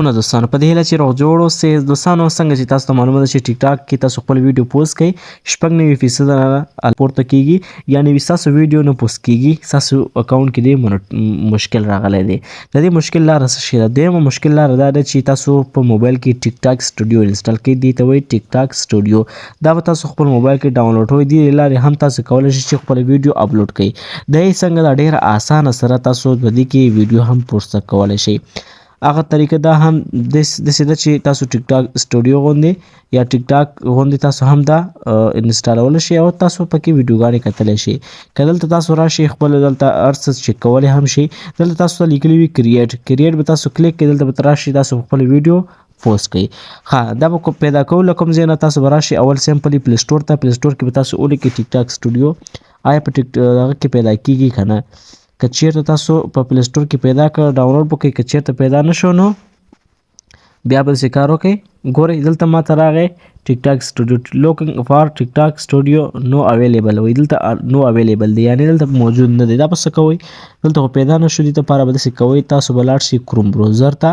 سلامونه دوستانو په دې هیله چې روغ جوړ اوسئ دوستانو څنګه چې تاسو ته معلومه ده چې ټیک ټاک کې تاسو خپل ویډیو پوسټ کړئ 96% نه پورته کیږي یعنی ستاسو ویډیو نه پوسټ کیږي ستاسو اکاونټ کې دې مشکل راغلی دی د دې مشکل لاره څه شی ده دویمه مشکل لاره دا ده چې تاسو په موبایل کې ټیک ټاک سټوډیو انسټال کړئ دې ته وایي ټیک ټاک سټوډیو دا به تاسو خپل موبایل کې ډاونلوډ وي دې لارې هم تاسو کولی شئ چې خپل ویډیو اپلوډ کړئ د یې څنګه دا ډیره اسانه سره تاسو په دې کې ویډیو هم پوسټ کولی شئ هغه طریقه دا هم داسې ده چې تاسو ټیک ټاک سټوډیو غوندې یا ټیک ټاک غوندې تاسو هم دا انسټالولی شئ او تاسو پکې ویډیوګانې کتلی شئ که دلته تاسو راشئ خپل دلته هر څه چک کولی هم شئ دلته تاسو ته لیکلي وي کریټ به تاسو کلیک کړئ دلته به راشئ تاسو خپل ویډیو پوسټ کړئ ښه دا به پیدا کول له کوم ځای نه تاسو به راشئ اول سمپلي پلی سټور ته پلی سټور کې به تاسو ولیکئ ټیک ټاک سټوډیو آیا په هغه کې پیدا کیږي که نه که چیرته تاسو په پلی سټور کې پیدا کړ ډاونلوډ به کوئ که چیرته پیدا نه شو نو بیا به داسې کار وکړئ ګورئ دلته ماته راغی ټیک ټاک سټوډیو لوکینګ فار ټیک ټاک سټوډیو نو اویلیبل وایي دلته نو اویلیبل دی یعنی دلته موجود نه دی دا به څه کوئ دلته خو پیدا نه شو دې دپاره به داسې کوئ تاسو به لاړ شئ کروم بروزر ته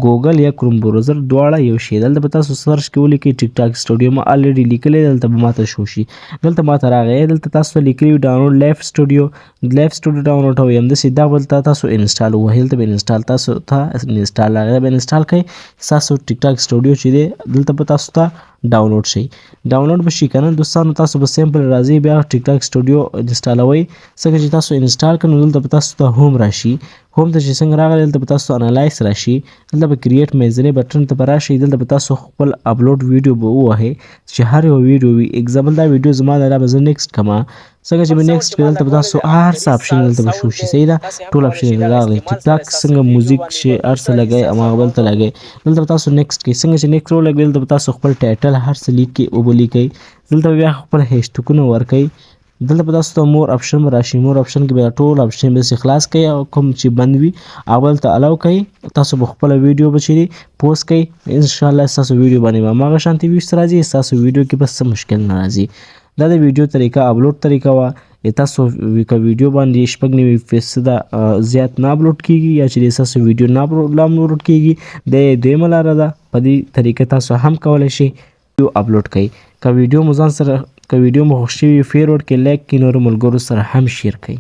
ګوګل یا کروم بروزر دواړه یو شی دلته به تاسو سرچ کې ولیکئ ټیک ټاک سټوډیو ما الریډي لیکلی دلته به ماته شو شي دلته ماته راغی دلته تاسو ته لیکلي وي ډاونلوډ لایف سټوډیو ډاونلوډ وي همداسې دا بل تاسو انسټال ووهئ دلته به انسټال تاسو ته انسټال راغی به انسټال کړئ ستاسو ټیک ټاک سټوډیو چې دی دلته به تاسو ته ډاونلوډ شي ډاونلوډ به شي که نه دوستانو تاسو به سمپل راځئ بیا ټیک ټاک سټوډیو انسټالوئ څنګه چې تاسو انسټال کړئ نو دلته به تاسو ته هوم راشي هوم ته چې څنګه راغلی دلته به تاسو انالایز راشي دلته به کریټ میزنې بټن ته به راشئ دلته به تاسو خپل اپلوډ ویډیو به ووهئ چې هر یو ویډیو وي اګزامپل دا ویډیو زما ده دا به زه نیکسټ کړمه څنګه چې به نیکسټ کړئ دلته به تاسو هر څه اپشن دلته به شو شي صحیح ده ټول اپشن راغلی ټیک ټاک څنګه موزیک شي هر څه لګئ هماغه بل ته لګئ دلته به تاسو نیکسټ کړئ څنګه چې نیکسټ ولګئ دلته به تاسو خپل ټایټل هر څه لیکئ اوبه لیکئ دلته به بیا خپل هیشټیګونه ورکئ دلته به تاسو ته مور آپشن به راشي مور آپشن کې به ټول آپشن به خلاص کړئ او کوم چې بند وي هغه دلته الاو کړئ تاسو به خپله ویډیو به چې پوسټ کړئ انشاءالله ستاسو ویډیو باندې به هماغه شانتې ویوز راځي ستاسو ویډیو کې به څه مشکل نه راځي دا د ویډیو طریقه اپلوډ طریقه وه تاسو که ویډیو باندې 96% زیات نه اپلوډ کیږي یا چې ستاسو ویډیو نه اپلوډ کیږي د دویمه لاره ده په دې طریقه تاسو هم کولی شئ ویډیو اپلوډ کړئ که ویډیو مو ځان سره که ویډیو مو خوښ شوي فیروډ کې لایک کړئ نورو ملګرو سره هم شیر کړئ